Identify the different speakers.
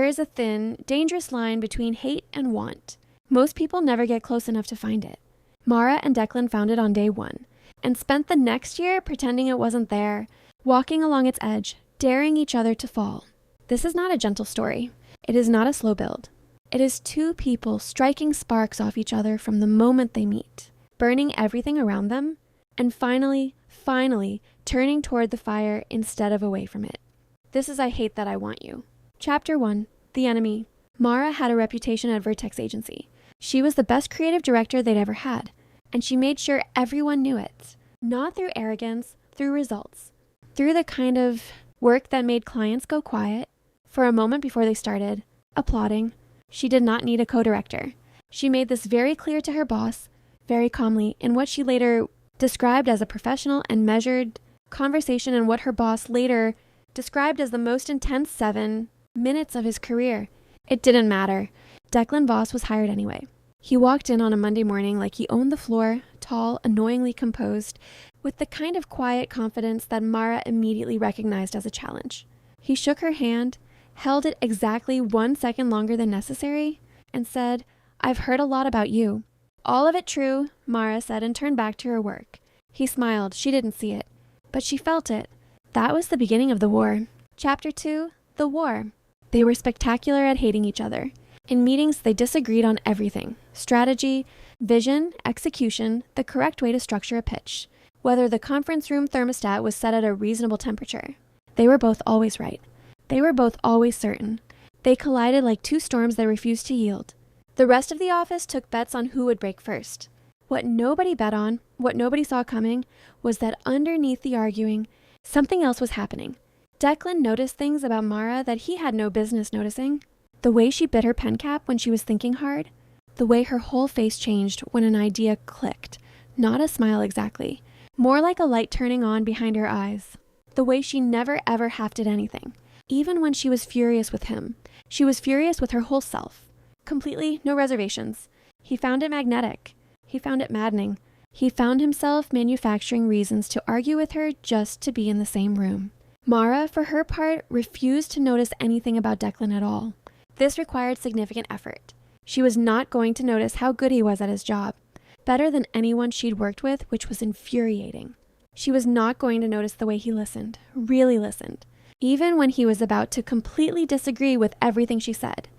Speaker 1: is a thin, dangerous line between hate and want. Most people never get close enough to find it. Mara and Declan found it on day 1, and spent the next year pretending it wasn't there, walking along its edge, daring each other to fall. This is not a gentle story. It is not a slow build. It is 2 people striking sparks off each other from the moment they meet, burning everything around them, and finally turning toward the fire instead of away from it. This is I Hate That I Want You. Chapter 1. The Enemy. Mara had a reputation at Vertex Agency. She was the best creative director they'd ever had, and she made sure everyone knew it. Not through arrogance, through results. Through the kind of work that made clients go quiet for a moment before they started, applauding. She did not need a co-director. She made this very clear to her boss, very calmly, in what she later described as a professional and measured conversation, and what her boss later described as the most intense 7 minutes of his career. It didn't matter. Declan Voss was hired anyway. He walked in on a Monday morning like he owned the floor, tall, annoyingly composed, with the kind of quiet confidence that Mara immediately recognized as a challenge. He shook her hand, held it exactly 1 second longer than necessary, and said, "I've heard a lot about you." "All of it true," Mara said, and turned back to her work. He smiled. She didn't see it, but she felt it. That was the beginning of the war. Chapter 2. The War. They were spectacular at hating each other. In meetings, they disagreed on everything: strategy, vision, execution, the correct way to structure a pitch, whether the conference room thermostat was set at a reasonable temperature. They were both always right. They were both always certain. They collided like 2 storms that refused to yield. The rest of the office took bets on who would break first. What nobody bet on, what nobody saw coming, was that underneath the arguing, something else was happening. Declan noticed things about Mara that he had no business noticing. The way she bit her pen cap when she was thinking hard. The way her whole face changed when an idea clicked. Not a smile exactly. More like a light turning on behind her eyes. The way she never ever half did anything. Even when she was furious with him, she was furious with her whole self. Completely, no reservations. He found it magnetic. He found it maddening. He found himself manufacturing reasons to argue with her just to be in the same room. Mara, for her part, refused to notice anything about Declan at all. This required significant effort. She was not going to notice how good he was at his job, better than anyone she'd worked with, which was infuriating. She was not going to notice the way he listened, really listened, even when he was about to completely disagree with everything she said.